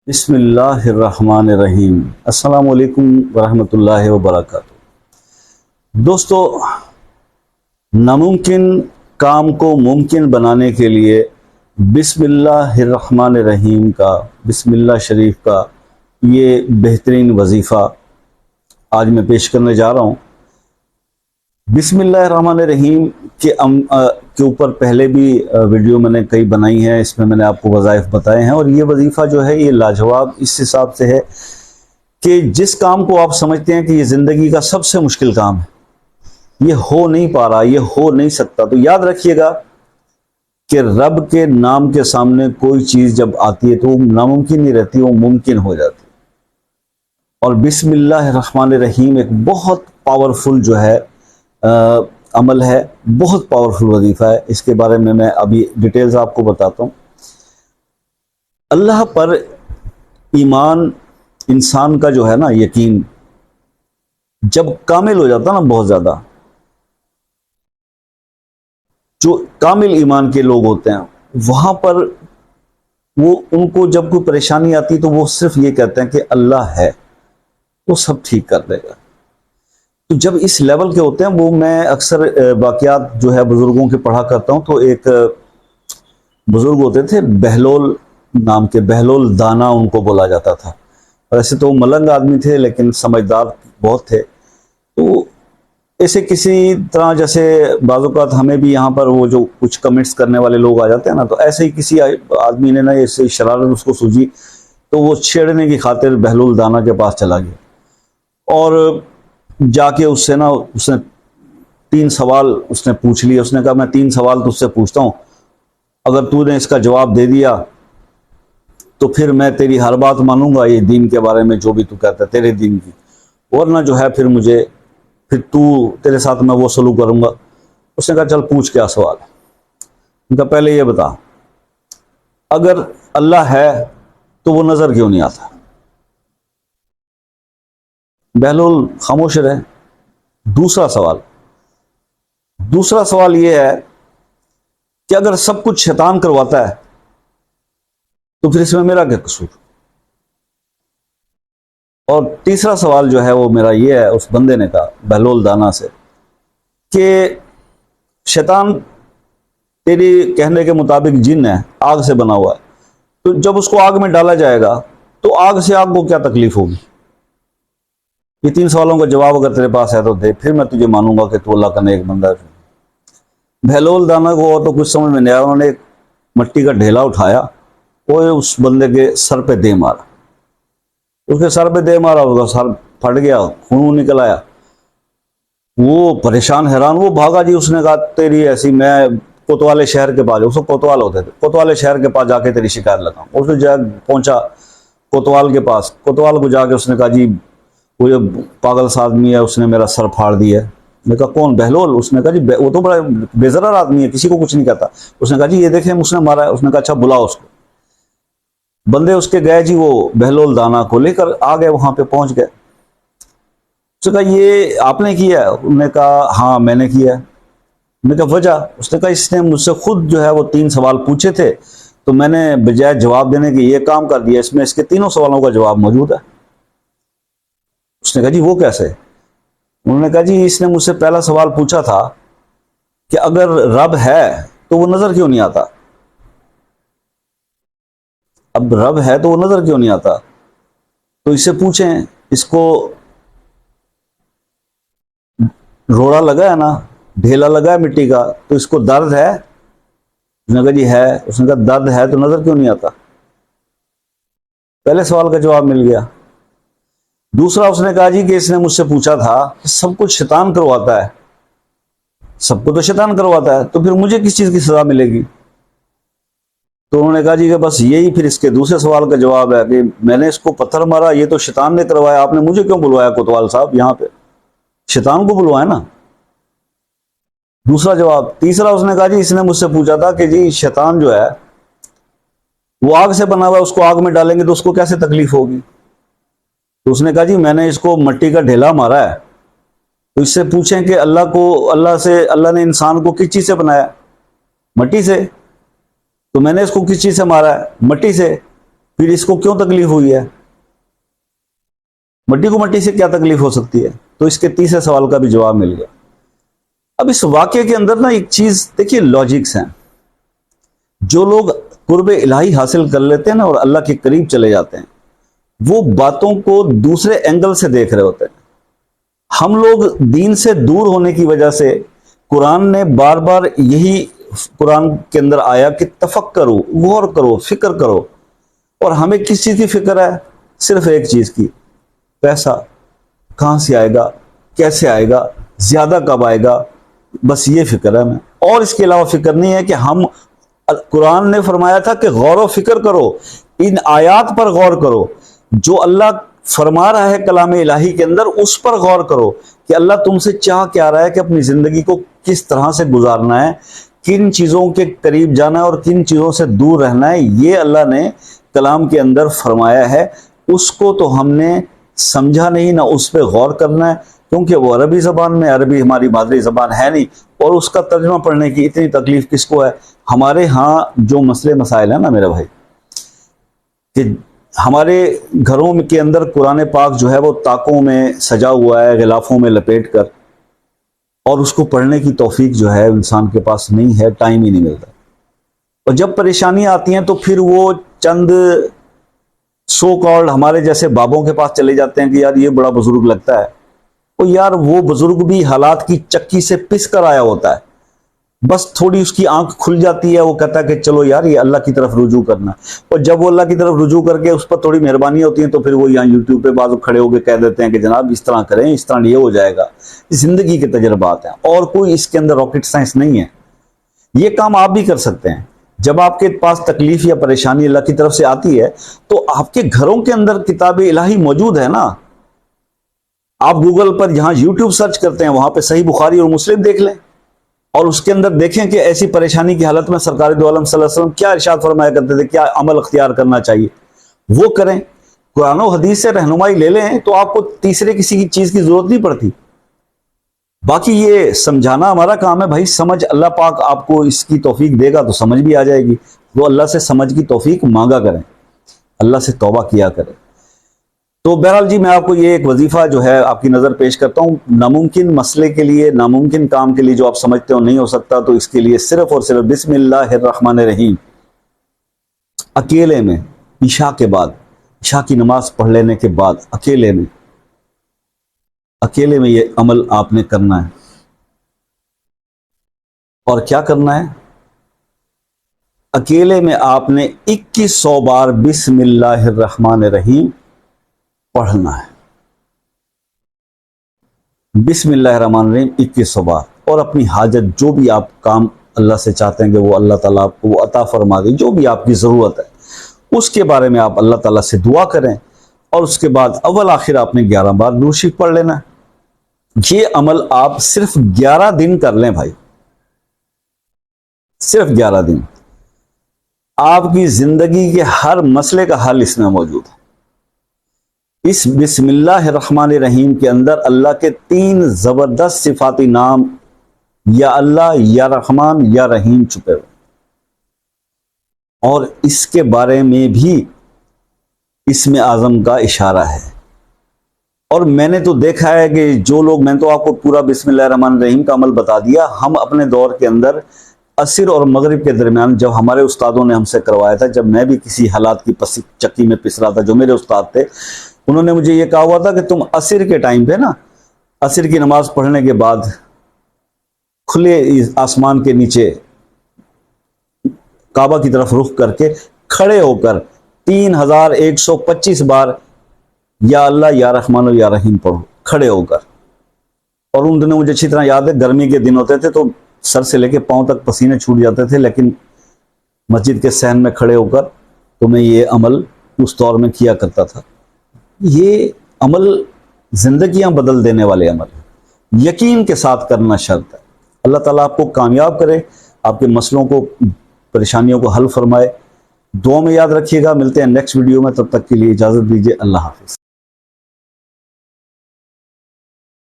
بسم اللہ الرحمن الرحیم۔ السلام علیکم ورحمۃ اللہ وبرکاتہ۔ دوستو، ناممکن کام کو ممکن بنانے کے لیے بسم اللہ الرحمن الرحیم کا، بسم اللہ شریف کا یہ بہترین وظیفہ آج میں پیش کرنے جا رہا ہوں۔ بسم اللہ الرحمن الرحیم کے اوپر پہلے بھی ویڈیو میں نے کئی بنائی ہیں، اس میں میں نے آپ کو وظائف بتائے ہیں، اور یہ وظیفہ جو ہے یہ لاجواب اس حساب سے ہے کہ جس کام کو آپ سمجھتے ہیں کہ یہ زندگی کا سب سے مشکل کام ہے، یہ ہو نہیں پا رہا، یہ ہو نہیں سکتا، تو یاد رکھیے گا کہ رب کے نام کے سامنے کوئی چیز جب آتی ہے تو وہ ناممکن نہیں رہتی، وہ ممکن ہو جاتی۔ اور بسم اللہ الرحمن الرحیم ایک بہت پاورفل جو ہے عمل ہے، بہت پاورفل وظیفہ ہے۔ اس کے بارے میں ابھی ڈیٹیلز آپ کو بتاتا ہوں۔ اللہ پر ایمان، انسان کا جو ہے نا یقین، جب کامل ہو جاتا نا بہت زیادہ، جو کامل ایمان کے لوگ ہوتے ہیں وہاں پر وہ ان کو جب کوئی پریشانی آتی تو وہ صرف یہ کہتے ہیں کہ اللہ ہے، وہ سب ٹھیک کر دے گا۔ تو جب اس لیول کے ہوتے ہیں، وہ میں اکثر واقعات جو ہے بزرگوں کے پڑھا کرتا ہوں، تو ایک بزرگ ہوتے تھے بہلول نام کے، بہلول دانا ان کو بولا جاتا تھا۔ ویسے تو ملنگ آدمی تھے لیکن سمجھدار بہت تھے۔ تو ایسے کسی طرح جیسے بعض اوقات ہمیں بھی یہاں پر وہ جو کچھ کمنٹس کرنے والے لوگ آ جاتے ہیں نا، تو ایسے ہی کسی آدمی نے نا ایسے شرارت اس کو سوجی، تو وہ چھیڑنے کی خاطر بہلول دانا کے پاس چلا گیا، اور جا کے اس سے نا اس نے 3 سوال اس نے پوچھ لیے۔ اس نے کہا میں 3 سوال تجھ سے پوچھتا ہوں، اگر تو نے اس کا جواب دے دیا تو پھر میں تیری ہر بات مانوں گا، یہ دین کے بارے میں جو بھی تو کہتا ہے تیرے دین کی، ورنہ جو ہے پھر تیرے ساتھ میں وہ سلوک کروں گا۔ اس نے کہا چل پوچھ کیا سوال ہے۔ ان کا پہلے یہ بتا، اگر اللہ ہے تو وہ نظر کیوں نہیں آتا؟ بہلول خاموش رہے۔ دوسرا سوال یہ ہے کہ اگر سب کچھ شیطان کرواتا ہے تو پھر اس میں میرا کیا قصور؟ اور تیسرا سوال جو ہے وہ میرا یہ ہے، اس بندے نے کہا بہلول دانا سے، کہ شیطان تیری کہنے کے مطابق جن ہے، آگ سے بنا ہوا ہے، تو جب اس کو آگ میں ڈالا جائے گا تو آگ سے آگ کو کیا تکلیف ہوگی؟ یہ 3 سوالوں کا جواب اگر تیرے پاس ہے تو دے، پھر میں تجھے مانوں گا کہ تو اللہ کا نیک بندہ ہے۔ بہلول دانا کو اور تو کچھ سمجھ میں نہیں آیا، انہوں نے ایک مٹی کا ڈھیلا اٹھایا، وہ اس بندے کے سر پہ دے مارا۔ اس کے سر پہ دے مارا، اس کا سر پھٹ گیا، خون نکل آیا۔ وہ پریشان حیران، وہ بھاگا جی۔ اس نے کہا تیری ایسی، میں کوتوالے شہر کے پاس، اس کو کوتوال ہوتے تھے، کوتوالے شہر کے پاس جا کے تیری شکایت لگاؤں۔ اس نے جا پہنچا کوتوال کے پاس، کوتوال کو جا کے اس نے کہا جی وہ جو پاگل سا آدمی ہے اس نے میرا سر پھاڑ دیا ہے۔ میں نے کہا کون؟ بہلول۔ اس نے کہا جی وہ تو بڑا بے ضرر آدمی ہے، کسی کو کچھ نہیں کہتا۔ اس نے کہا جی یہ دیکھیں اس نے مارا ہے۔ اس نے کہا اچھا بلاؤ اس کو۔ بندے اس کے گئے جی، وہ بہلول دانا کو لے کر آ گئے، وہاں پہ پہنچ گئے۔ اس نے کہا یہ آپ نے کیا ہے؟ انہوں نے کہا ہاں میں نے کیا ہے۔ میں نے کہا وجہ؟ اس نے کہا اس نے مجھ سے خود جو ہے وہ 3 سوال پوچھے تھے، تو میں نے بجائے جواب دینے کے یہ کام کر دیا، اس میں اس کے 3 سوالوں کا جواب موجود ہے۔ اس نے کہا جی وہ کیسے؟ انہوں نے کہا جی اس نے مجھ سے پہلا سوال پوچھا تھا کہ اگر رب ہے تو وہ نظر کیوں نہیں آتا؟ اب رب ہے تو وہ نظر کیوں نہیں آتا؟ تو اس سے پوچھیں، اس کو روڑا لگا ہے نا، ڈھیلا لگا ہے مٹی کا، تو اس کو درد ہے؟ اس نے کہا جی ہے۔ اس نے کہا درد ہے تو نظر کیوں نہیں آتا؟ پہلے سوال کا جواب مل گیا۔ دوسرا اس نے کہا جی کہ اس نے مجھ سے پوچھا تھا کہ سب کچھ شیطان کرواتا ہے، سب کو تو شیطان کرواتا ہے، تو پھر مجھے کس چیز کی سزا ملے گی؟ تو انہوں نے کہا جی کہ بس یہی پھر اس کے دوسرے سوال کا جواب ہے کہ میں نے اس کو پتھر مارا، یہ تو شیطان نے کروایا، آپ نے مجھے کیوں بلوایا کوتوال صاحب یہاں پہ؟ شیطان کو بلوایا نا۔ دوسرا جواب۔ تیسرا اس نے کہا جی اس نے مجھ سے پوچھا تھا کہ جی شیطان جو ہے وہ آگ سے بنا ہوا ہے، اس کو آگ میں ڈالیں گے تو اس کو کیسے تکلیف ہوگی؟ تو اس نے کہا جی میں نے اس کو مٹی کا ڈھیلا مارا ہے، تو اس سے پوچھیں کہ اللہ نے انسان کو کس چیز سے بنایا؟ مٹی سے۔ تو میں نے اس کو کس چیز سے مارا ہے؟ مٹی سے۔ پھر اس کو کیوں تکلیف ہوئی ہے؟ مٹی کو مٹی سے کیا تکلیف ہو سکتی ہے؟ تو اس کے تیسرے سوال کا بھی جواب مل گیا۔ اب اس واقعے کے اندر نا ایک چیز دیکھیے، لاجکس ہیں۔ جو لوگ قرب الہی حاصل کر لیتے ہیں نا اور اللہ کے قریب چلے جاتے ہیں، وہ باتوں کو دوسرے اینگل سے دیکھ رہے ہوتے ہیں۔ ہم لوگ دین سے دور ہونے کی وجہ سے قرآن نے بار بار یہی قرآن کے اندر آیا کہ تفکرو، غور کرو، فکر کرو۔ اور ہمیں کس چیز کی فکر ہے؟ صرف ایک چیز کی، پیسہ کہاں سے آئے گا، کیسے آئے گا، زیادہ کب آئے گا، بس یہ فکر ہے ہمیں، اور اس کے علاوہ فکر نہیں ہے کہ ہم، قرآن نے فرمایا تھا کہ غور و فکر کرو، ان آیات پر غور کرو، جو اللہ فرما رہا ہے کلام الہی کے اندر اس پر غور کرو کہ اللہ تم سے چاہ کیا رہا ہے، کہ اپنی زندگی کو کس طرح سے گزارنا ہے، کن چیزوں کے قریب جانا ہے اور کن چیزوں سے دور رہنا ہے۔ یہ اللہ نے کلام کے اندر فرمایا ہے، اس کو تو ہم نے سمجھا نہیں، نہ اس پہ غور کرنا ہے، کیونکہ وہ عربی زبان میں، عربی ہماری مادری زبان ہے نہیں، اور اس کا ترجمہ پڑھنے کی اتنی تکلیف کس کو ہے؟ ہمارے ہاں جو مسئلے مسائل ہیں نا میرے بھائی، کہ ہمارے گھروں کے اندر قرآن پاک جو ہے وہ طاقوں میں سجا ہوا ہے، غلافوں میں لپیٹ کر، اور اس کو پڑھنے کی توفیق جو ہے انسان کے پاس نہیں ہے، ٹائم ہی نہیں ملتا۔ اور جب پریشانیاں آتی ہیں تو پھر وہ چند سو کالڈ ہمارے جیسے بابوں کے پاس چلے جاتے ہیں کہ یار یہ بڑا بزرگ لگتا ہے۔ تو یار وہ بزرگ بھی حالات کی چکی سے پس کر آیا ہوتا ہے، بس تھوڑی اس کی آنکھ کھل جاتی ہے، وہ کہتا ہے کہ چلو یار یہ اللہ کی طرف رجوع کرنا، اور جب وہ اللہ کی طرف رجوع کر کے اس پر تھوڑی مہربانی ہوتی ہیں تو پھر وہ یہاں یوٹیوب پہ بعض کھڑے ہو کے کہہ دیتے ہیں کہ جناب اس طرح کریں، اس طرح یہ ہو جائے گا۔ زندگی کے تجربات ہیں اور کوئی اس کے اندر راکٹ سائنس نہیں ہے۔ یہ کام آپ بھی کر سکتے ہیں۔ جب آپ کے پاس تکلیف یا پریشانی اللہ کی طرف سے آتی ہے تو آپ کے گھروں کے اندر کتاب الہی موجود ہے نا۔ آپ گوگل پر جہاں یوٹیوب سرچ کرتے ہیں وہاں پہ صحیح بخاری اور مسلم دیکھ لیں، اور اس کے اندر دیکھیں کہ ایسی پریشانی کی حالت میں سرکار دو عالم صلی اللہ علیہ وسلم کیا ارشاد فرمایا کرتے تھے، کیا عمل اختیار کرنا چاہیے، وہ کریں۔ قرآن و حدیث سے رہنمائی لے لیں تو آپ کو تیسرے کسی کی چیز کی ضرورت نہیں پڑتی۔ باقی یہ سمجھانا ہمارا کام ہے بھائی، سمجھ اللہ پاک آپ کو اس کی توفیق دے گا تو سمجھ بھی آ جائے گی۔ وہ اللہ سے سمجھ کی توفیق مانگا کریں، اللہ سے توبہ کیا کریں۔ تو بہرحال جی، میں آپ کو یہ ایک وظیفہ جو ہے آپ کی نظر پیش کرتا ہوں۔ ناممکن مسئلے کے لیے، ناممکن کام کے لیے جو آپ سمجھتے ہو نہیں ہو سکتا، تو اس کے لیے صرف اور صرف بسم اللہ الرحمن الرحیم اکیلے میں، عشاء کے بعد، عشاء کی نماز پڑھ لینے کے بعد اکیلے میں یہ عمل آپ نے کرنا ہے۔ اور کیا کرنا ہے؟ اکیلے میں آپ نے 2100 بار بسم اللہ الرحمن الرحیم پڑھنا ہے۔ بسم اللہ الرحمن الرحیم 2100 بار، اور اپنی حاجت جو بھی آپ کام اللہ سے چاہتے ہیں کہ وہ اللہ تعالیٰ آپ کو وہ عطا فرما دے، جو بھی آپ کی ضرورت ہے اس کے بارے میں آپ اللہ تعالیٰ سے دعا کریں، اور اس کے بعد اول آخر آپ نے 11 بار درود شریف پڑھ لینا ہے۔ یہ عمل آپ صرف 11 دن کر لیں بھائی، صرف 11 دن، آپ کی زندگی کے ہر مسئلے کا حل اس میں موجود ہے۔ اس بسم اللہ الرحمن الرحیم کے اندر اللہ کے 3 زبردست صفاتی نام، یا اللہ، یا رحمان، یا رحیم چھپے ہوئے، اور اس کے بارے میں بھی اسم اعظم کا اشارہ ہے۔ اور میں نے تو دیکھا ہے کہ جو لوگ، میں تو آپ کو پورا بسم اللہ الرحمن الرحیم کا عمل بتا دیا، ہم اپنے دور کے اندر عصر اور مغرب کے درمیان جب ہمارے استادوں نے ہم سے کروایا تھا، جب میں بھی کسی حالات کی چکی میں پس رہا تھا، جو میرے استاد تھے انہوں نے مجھے یہ کہا ہوا تھا کہ تم عصر کے ٹائم پہ نا، عصر کی نماز پڑھنے کے بعد کھلے آسمان کے نیچے کعبہ کی طرف رخ کر کے کھڑے ہو کر 3125 بار یا اللہ، یا رحمان اور یا رحیم پڑھو، کھڑے ہو کر۔ اور ان دنوں مجھے اچھی طرح یاد ہے، گرمی کے دن ہوتے تھے تو سر سے لے کے پاؤں تک پسینے چھوٹ جاتے تھے، لیکن مسجد کے صحن میں کھڑے ہو کر تو میں یہ عمل اس دور میں کیا کرتا تھا۔ یہ عمل زندگیاں بدل دینے والے عمل ہیں، یقین کے ساتھ کرنا شرط ہے۔ اللہ تعالیٰ آپ کو کامیاب کرے، آپ کے مسئلوں کو، پریشانیوں کو حل فرمائے۔ دعا میں یاد رکھیے گا، ملتے ہیں نیکسٹ ویڈیو میں، تب تک کے لیے اجازت دیجیے، اللہ حافظ۔